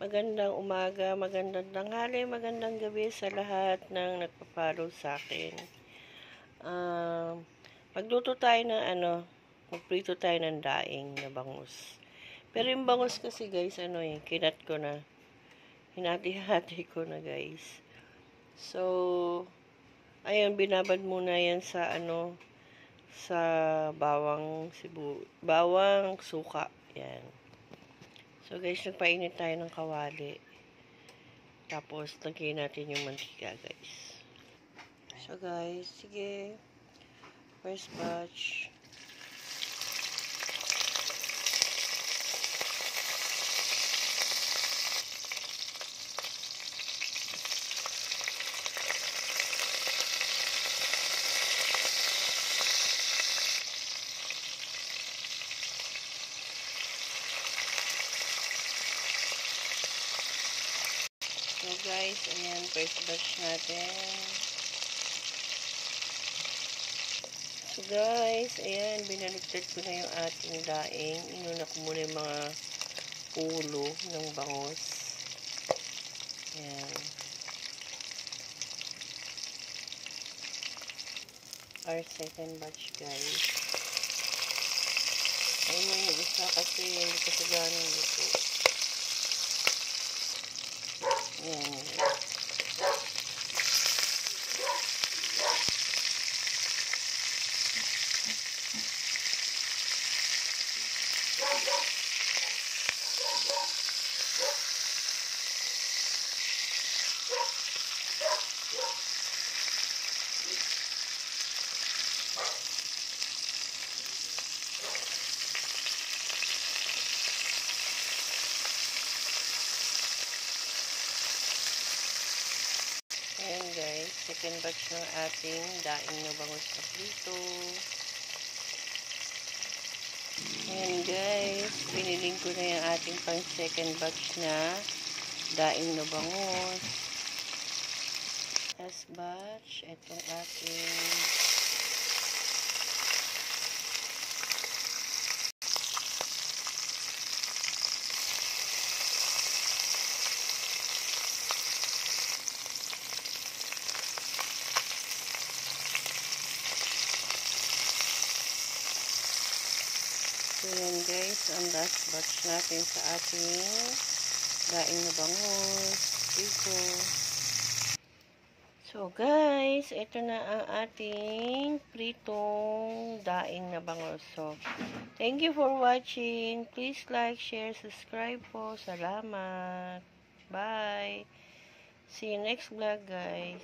Magandang umaga, magandang tanghali, magandang gabi sa lahat ng nagpa-follow sa akin. Magluto tayo ng magprito tayo ng daing na bangus. Pero yung bangus kasi guys, kinat ko na. Hinati-hati ko na guys. So, ayun, binabad muna yan sa sa bawang suka. Yan. So guys, nagpainit tayo ng kawali. Tapos, lagyan natin yung mantika, guys. So guys, sige. First batch. So guys, ayan, first batch natin. So guys, ayan, binaligtad ko na yung ating daing. Inuna ko muna yung mga ulo ng bangus. Ayan. Our second batch guys. Ayun yung isa kasi hindi kasi ganong luto. Ayan. Ayan guys, second batch ng ating daing na bangus na prito. Ayan guys, piniling ko na yung ating pang second batch na daing na bangus. Last batch, itong ating so yan guys, ang last batch natin sa ating daing na bangus prito. So guys, ito na ang ating pritong daing na bangus. So, thank you for watching. Please like, share, subscribe po. Salamat. Bye. See you next vlog guys.